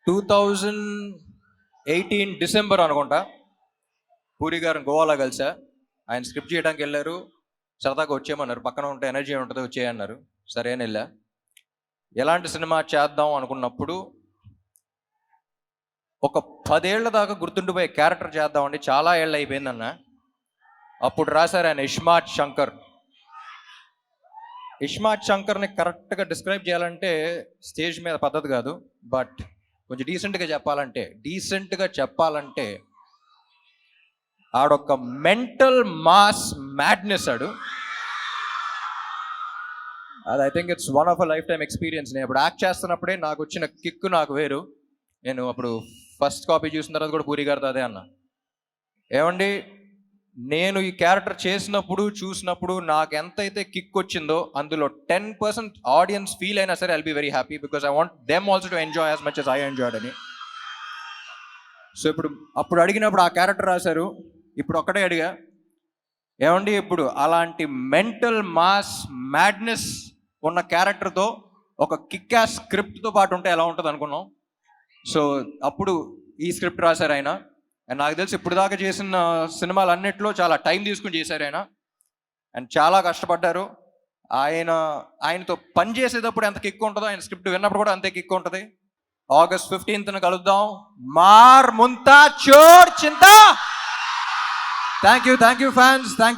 2018 December అనుకుంటా, పూరి గారిని గోవాలో కలిసా. ఆయన స్క్రిప్ట్ చేయడానికి వెళ్ళారు. సరదాగా వచ్చేయమన్నారు, పక్కన ఉంటే ఎనర్జీ ఉంటుంది వచ్చేయన్నారు. సరే అని వెళ్ళా. ఎలాంటి సినిమా చేద్దాం అనుకున్నప్పుడు ఒక 10 ఏళ్ల దాకా గుర్తుండిపోయే క్యారెక్టర్ చేద్దామండి, చాలా ఏళ్ళు అయిపోయిందన్న. అప్పుడు రాశారు ఆయన ఇస్మార్ట్ శంకర్. ఇస్మార్ట్ శంకర్ని కరెక్ట్గా డిస్క్రైబ్ చేయాలంటే స్టేజ్ మీద పద్ధతి కాదు, బట్ కొంచెం డీసెంట్గా చెప్పాలంటే ఆడొక్క మెంటల్ మాస్ మ్యాడ్నెస్ ఆడు. అది I think it's one of a life time experience. నేను ఇప్పుడు యాక్ట్ చేస్తున్నప్పుడే నాకు వచ్చిన కిక్ నాకు వేరు. నేను అప్పుడు ఫస్ట్ కాపీ చూసిన తర్వాత కూడా పూరి గారితో అదే అన్నా, ఏమండి నేను ఈ క్యారెక్టర్ చూసినప్పుడు నాకు ఎంతైతే కిక్ వచ్చిందో అందులో 10% ఆడియన్స్ ఫీల్ అయినా సరే I'll be very happy, because I want them also to enjoy as much as I enjoyed అని. సో అప్పుడు అడిగినప్పుడు ఆ క్యారెక్టర్ రాశారు. ఇప్పుడు ఒక్కటే అడిగా, ఏమండి ఇప్పుడు అలాంటి మెంటల్ మాస్ మ్యాడ్నెస్ ఉన్న క్యారెక్టర్తో ఒక కిక్ యాస్ స్క్రిప్ట్తో పాటు ఉంటే ఎలా ఉంటుంది అనుకున్నాం. సో అప్పుడు ఈ స్క్రిప్ట్ రాశారు ఆయన. అండ్ నాకు తెలిసి ఇప్పుడు దాకా చేసిన సినిమాలన్నిట్లో చాలా టైం తీసుకుని చేశారు ఆయన, అండ్ చాలా కష్టపడ్డారు. ఆయనతో పని చేసేటప్పుడు ఎంత కిక్ ఉంటుందో ఆయన స్క్రిప్ట్ విన్నప్పుడు కూడా అంతే కిక్ ఉంటుంది. August 15th కలుద్దాం. మార్ ముంతా చోర్ చింతా. Thank you fans, thank you.